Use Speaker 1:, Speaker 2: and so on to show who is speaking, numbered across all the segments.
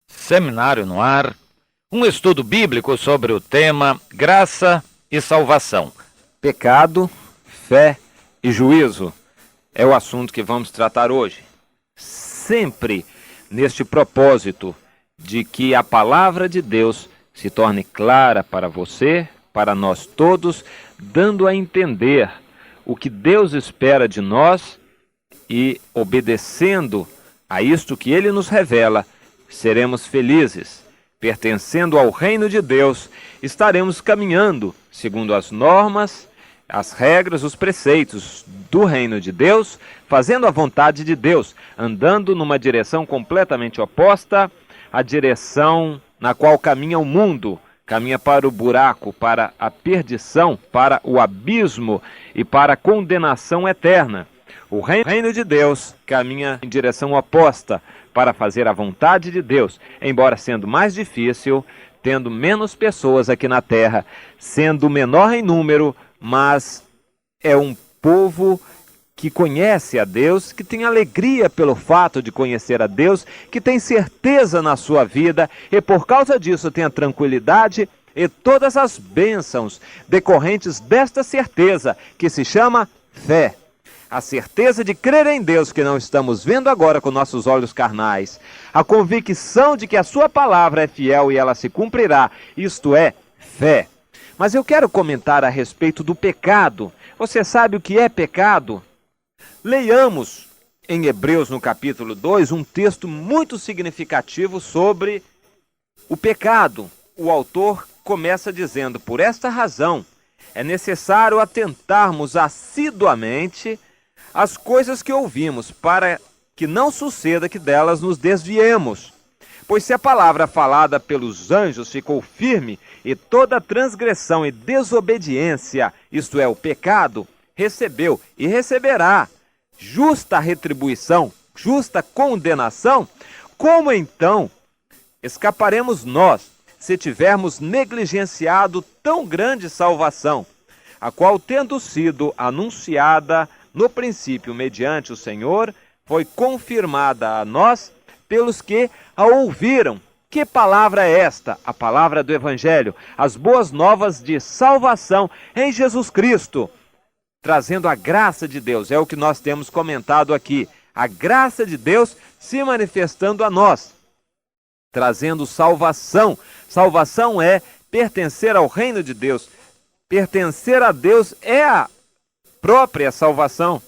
Speaker 1: Seminário no ar, um estudo bíblico sobre o tema graça e salvação. Pecado, fé e juízo é o assunto que vamos tratar hoje. Sempre neste propósito de que a palavra de Deus se torne clara para você, para nós todos, dando a entender o que Deus espera de nós e, obedecendo a isto que Ele nos revela, seremos felizes. Pertencendo ao reino de Deus, estaremos caminhando segundo as normas, as regras, os preceitos do reino de Deus, fazendo a vontade de Deus, andando numa direção completamente oposta à direção na qual caminha o mundo, caminha para o buraco, para a perdição, para o abismo e para a condenação eterna. O reino de Deus caminha em direção oposta, para fazer a vontade de Deus, embora sendo mais difícil, tendo menos pessoas aqui na terra, sendo menor em número, mas é um povo que conhece a Deus, que tem alegria pelo fato de conhecer a Deus, que tem certeza na sua vida e por causa disso tem a tranquilidade e todas as bênçãos decorrentes desta certeza que se chama fé. A certeza de crer em Deus que não estamos vendo agora com nossos olhos carnais. A convicção de que a sua palavra é fiel e ela se cumprirá. Isto é, fé. Mas eu quero comentar a respeito do pecado. Você sabe o que é pecado? Leiamos em Hebreus, no capítulo 2, um texto muito significativo sobre o pecado. O autor começa dizendo: por esta razão, é necessário atentarmos assiduamente as coisas que ouvimos, para que não suceda que delas nos desviemos. Pois se a palavra falada pelos anjos ficou firme, e toda transgressão e desobediência, isto é, o pecado, recebeu e receberá justa retribuição, justa condenação, como então escaparemos nós, se tivermos negligenciado tão grande salvação, a qual, tendo sido anunciada no princípio mediante o Senhor, foi confirmada a nós pelos que a ouviram. Que palavra é esta? A palavra do Evangelho, as boas novas de salvação em Jesus Cristo, trazendo a graça de Deus. É o que nós temos comentado aqui. A graça de Deus se manifestando a nós, trazendo salvação. Salvação é pertencer ao reino de Deus. Pertencer a Deus é a própria salvação.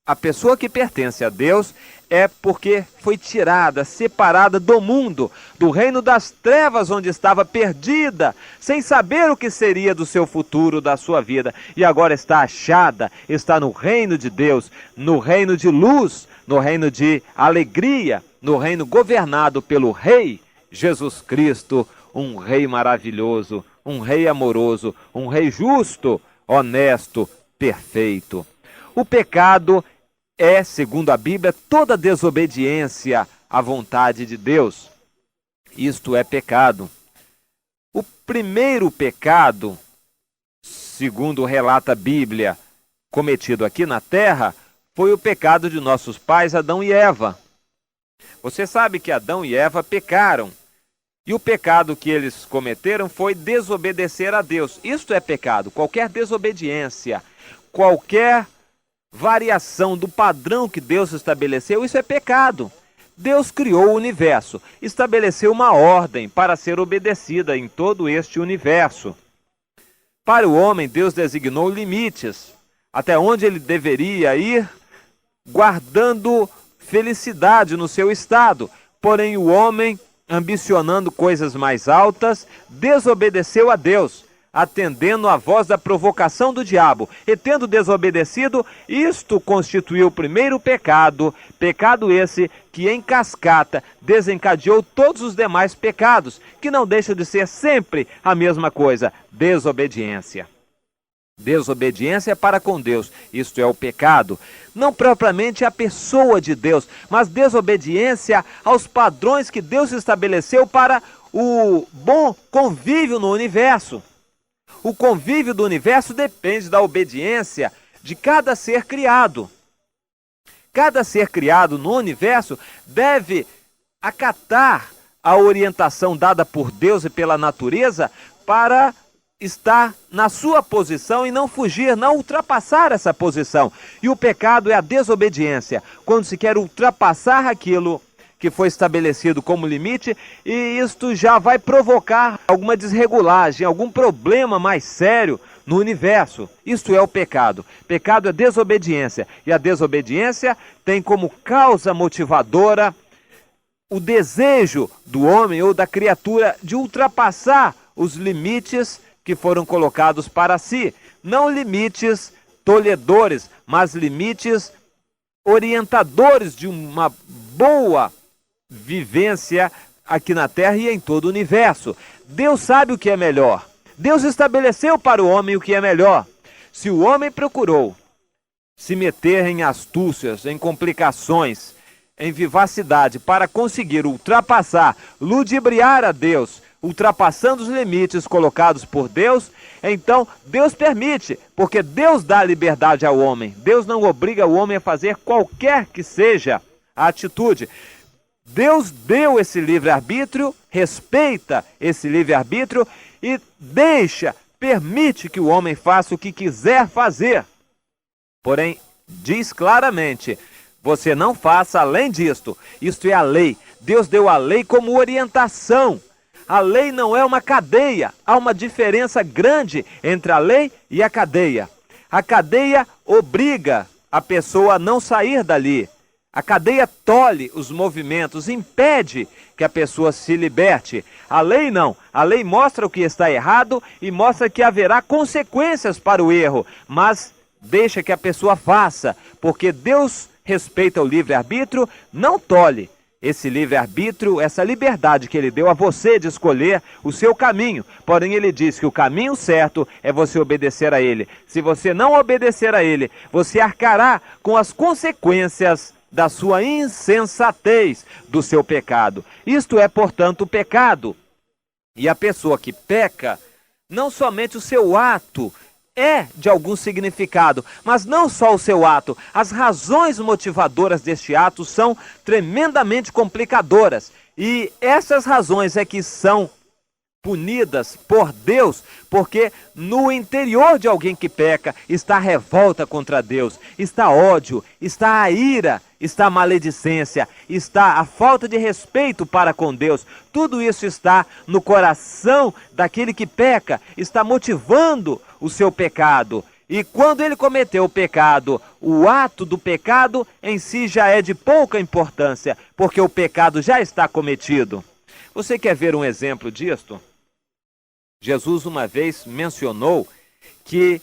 Speaker 1: A pessoa que pertence a Deus é porque foi tirada, separada do mundo, do reino das trevas onde estava perdida, sem saber o que seria do seu futuro, da sua vida, e agora está achada, está no reino de Deus, no reino de luz, no reino de alegria, no reino governado pelo Rei Jesus Cristo, um Rei maravilhoso, um Rei amoroso, um Rei justo, honesto, perfeito. O pecado é, segundo a Bíblia, toda desobediência à vontade de Deus. Isto é pecado. O primeiro pecado, segundo relata a Bíblia, cometido aqui na terra, foi o pecado de nossos pais Adão e Eva. Você sabe que Adão e Eva pecaram. E o pecado que eles cometeram foi desobedecer a Deus. Isto é pecado. Qualquer desobediência, qualquer variação do padrão que Deus estabeleceu, isso é pecado. Deus criou o universo, estabeleceu uma ordem para ser obedecida em todo este universo. Para o homem, Deus designou limites, até onde ele deveria ir, guardando felicidade no seu estado. Porém, o homem, ambicionando coisas mais altas, desobedeceu a Deus, atendendo à voz da provocação do diabo. E tendo desobedecido, isto constituiu o primeiro pecado, pecado esse que em cascata desencadeou todos os demais pecados, que não deixam de ser sempre a mesma coisa: desobediência. Desobediência para com Deus, isto é o pecado. Não propriamente a pessoa de Deus, mas desobediência aos padrões que Deus estabeleceu para o bom convívio no universo. O convívio do universo depende da obediência de cada ser criado. Cada ser criado no universo deve acatar a orientação dada por Deus e pela natureza para estar na sua posição e não fugir, não ultrapassar essa posição. E o pecado é a desobediência, quando se quer ultrapassar aquilo que foi estabelecido como limite, e isto já vai provocar alguma desregulagem, algum problema mais sério no universo. Isto é o pecado. Pecado é desobediência, e a desobediência tem como causa motivadora o desejo do homem ou da criatura de ultrapassar os limites que foram colocados para si. Não limites tolhedores, mas limites orientadores de uma boa vivência aqui na Terra e em todo o universo. Deus sabe o que é melhor. Deus estabeleceu para o homem o que é melhor. Se o homem procurou se meter em astúcias, em complicações, em vivacidade para conseguir ultrapassar, ludibriar a Deus, ultrapassando os limites colocados por Deus, então Deus permite, porque Deus dá liberdade ao homem. Deus não obriga o homem a fazer qualquer que seja a atitude. Deus deu esse livre-arbítrio, respeita esse livre-arbítrio e permite que o homem faça o que quiser fazer. Porém, diz claramente, você não faça além disto. Isto é a lei. Deus deu a lei como orientação. A lei não é uma cadeia. Há uma diferença grande entre a lei e a cadeia. A cadeia obriga a pessoa a não sair dali. A cadeia tolhe os movimentos, impede que a pessoa se liberte. A lei não. A lei mostra o que está errado e mostra que haverá consequências para o erro, mas deixa que a pessoa faça, porque Deus respeita o livre-arbítrio, não tolhe esse livre-arbítrio, essa liberdade que ele deu a você de escolher o seu caminho. Porém, ele diz que o caminho certo é você obedecer a ele. Se você não obedecer a ele, você arcará com as consequências da sua insensatez, do seu pecado. Isto é, portanto, o pecado. E a pessoa que peca, não somente o seu ato é de algum significado, mas não só o seu ato. As razões motivadoras deste ato são tremendamente complicadoras. E essas razões é que são punidas por Deus, porque no interior de alguém que peca está a revolta contra Deus, está ódio, está a ira, está a maledicência, está a falta de respeito para com Deus. Tudo isso está no coração daquele que peca, está motivando o seu pecado. E quando ele cometeu o pecado, o ato do pecado em si já é de pouca importância, porque o pecado já está cometido. Você quer ver um exemplo disto? Jesus uma vez mencionou que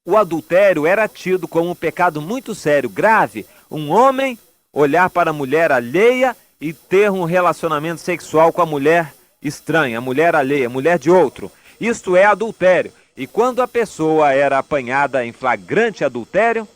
Speaker 1: o adultério era tido como um pecado muito sério, grave. Um homem olhar para a mulher alheia e ter um relacionamento sexual com a mulher estranha, a mulher alheia, a mulher de outro. Isto é adultério. E quando a pessoa era apanhada em flagrante adultério,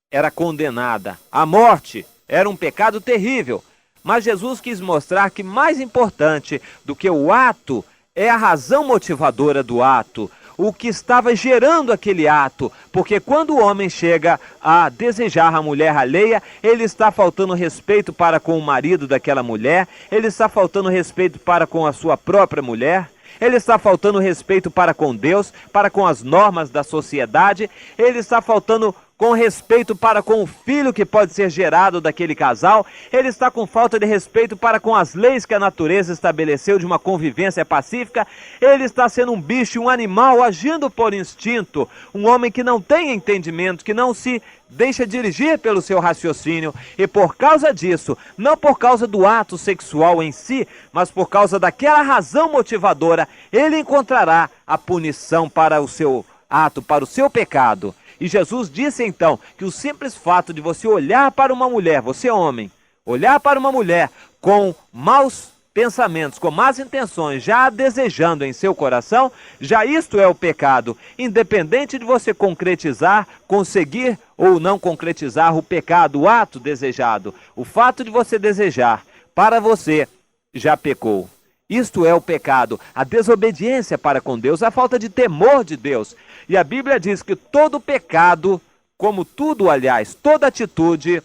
Speaker 1: era condenada à morte. Era um pecado terrível. Mas Jesus quis mostrar que mais importante do que o ato é a razão motivadora do ato, o que estava gerando aquele ato, porque quando o homem chega a desejar a mulher alheia, ele está faltando respeito para com o marido daquela mulher, ele está faltando respeito para com a sua própria mulher, ele está faltando respeito para com Deus, para com as normas da sociedade, ele está faltando com respeito para com o filho que pode ser gerado daquele casal, ele está com falta de respeito para com as leis que a natureza estabeleceu de uma convivência pacífica, ele está sendo um bicho, um animal, agindo por instinto, um homem que não tem entendimento, que não se deixa dirigir pelo seu raciocínio, e por causa disso, não por causa do ato sexual em si, mas por causa daquela razão motivadora, ele encontrará a punição para o seu ato, para o seu pecado. E Jesus disse então que o simples fato de você olhar para uma mulher, você homem, olhar para uma mulher com maus pensamentos, com más intenções, já a desejando em seu coração, já isto é o pecado, independente de você concretizar, conseguir ou não concretizar o pecado, o ato desejado. O fato de você desejar, para você, já pecou. Isto é o pecado, a desobediência para com Deus, a falta de temor de Deus. E a Bíblia diz que todo pecado como tudo, aliás, toda atitude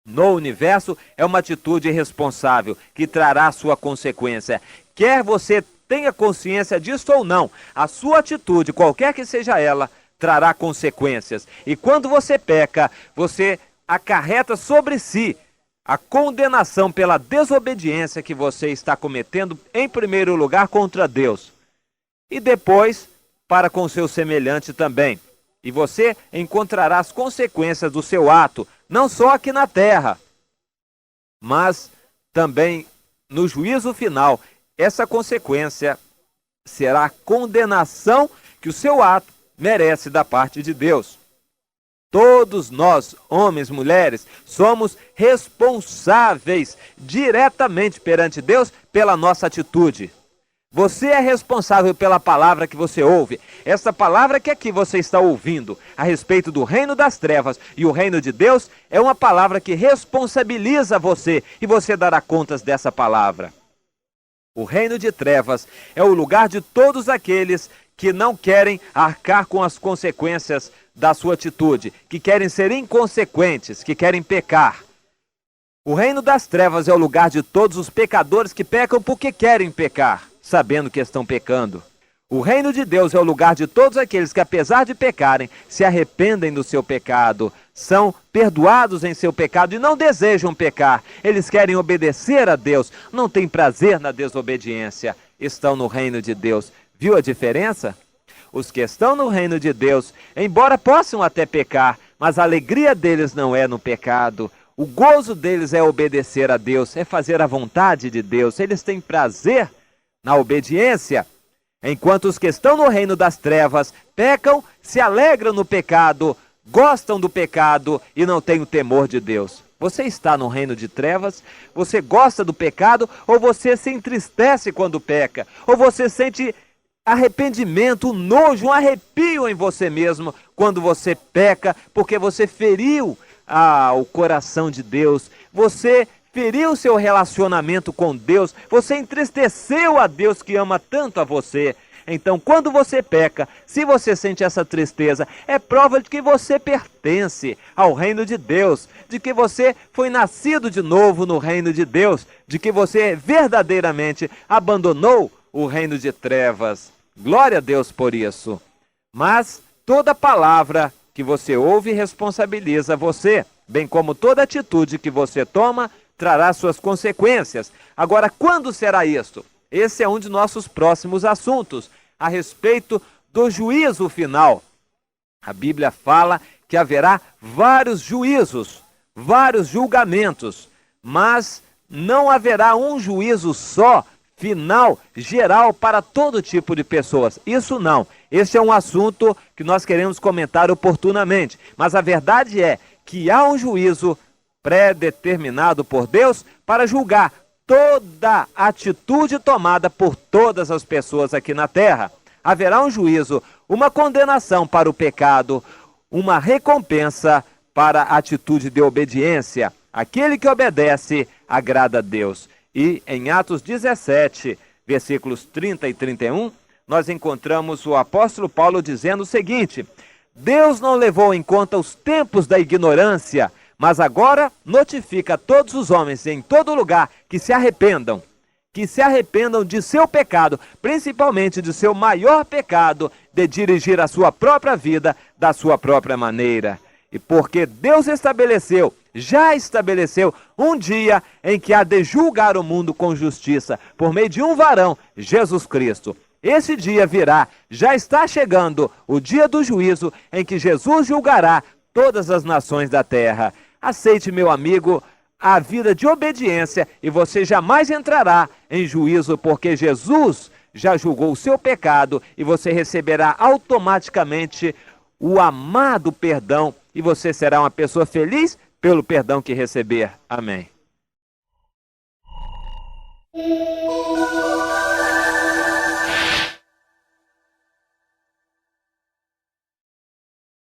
Speaker 1: no universo é uma atitude responsável, que trará sua consequência. Quer você tenha consciência disso ou não, a sua atitude, qualquer que seja ela, trará consequências. E quando você peca, você acarreta sobre si a condenação pela desobediência que você está cometendo, em primeiro lugar, contra Deus. E depois, para com seu semelhante também. E você encontrará as consequências do seu ato, não só aqui na terra, mas também no juízo final. Essa consequência será a condenação que o seu ato merece da parte de Deus. Todos nós, homens, mulheres, somos responsáveis diretamente perante Deus pela nossa atitude. Você é responsável pela palavra que você ouve. Essa palavra que aqui você está ouvindo a respeito do reino das trevas e o reino de Deus é uma palavra que responsabiliza você e você dará contas dessa palavra. O reino de trevas é o lugar de todos aqueles que não querem arcar com as consequências da sua atitude, que querem ser inconsequentes, que querem pecar. O reino das trevas é o lugar de todos os pecadores que pecam porque querem pecar, sabendo que estão pecando. O reino de Deus é o lugar de todos aqueles que, apesar de pecarem, se arrependem do seu pecado, são perdoados em seu pecado e não desejam pecar. Eles querem obedecer a Deus, não têm prazer na desobediência, estão no reino de Deus. Viu a diferença? Os que estão no reino de Deus, embora possam até pecar, mas a alegria deles não é no pecado. O gozo deles é obedecer a Deus, é fazer a vontade de Deus. Eles têm prazer na obediência. Enquanto os que estão no reino das trevas pecam, se alegram no pecado, gostam do pecado e não têm o temor de Deus. Você está no reino de trevas? Você gosta do pecado ou você se entristece quando peca? Ou você sente arrependimento, nojo, um arrepio em você mesmo quando você peca, porque você feriu o coração de Deus, você feriu seu relacionamento com Deus, você entristeceu a Deus que ama tanto a você. Então, quando você peca, se você sente essa tristeza, é prova de que você pertence ao reino de Deus, de que você foi nascido de novo no reino de Deus, de que você verdadeiramente abandonou o reino de trevas. Glória a Deus por isso. Mas toda palavra que você ouve responsabiliza você, bem como toda atitude que você toma trará suas consequências. Agora, quando será isso? Esse é um de nossos próximos assuntos, a respeito do juízo final. A Bíblia fala que haverá vários juízos, vários julgamentos, mas não haverá um juízo só, final, geral, para todo tipo de pessoas. Isso não. Esse é um assunto que nós queremos comentar oportunamente. Mas a verdade é que há um juízo pré-determinado por Deus para julgar toda atitude tomada por todas as pessoas aqui na terra. Haverá um juízo, uma condenação para o pecado, uma recompensa para a atitude de obediência. Aquele que obedece agrada a Deus. E em Atos 17, versículos 30 e 31, nós encontramos o apóstolo Paulo dizendo o seguinte: Deus não levou em conta os tempos da ignorância, mas agora notifica a todos os homens em todo lugar que se arrependam de seu pecado, principalmente de seu maior pecado, de dirigir a sua própria vida da sua própria maneira. E porque Deus já estabeleceu um dia em que há de julgar o mundo com justiça, por meio de um varão, Jesus Cristo. Esse dia virá, já está chegando o dia do juízo em que Jesus julgará todas as nações da terra. Aceite, meu amigo, a vida de obediência e você jamais entrará em juízo, porque Jesus já julgou o seu pecado e você receberá automaticamente o amado perdão e você será uma pessoa feliz pelo perdão que receber. Amém.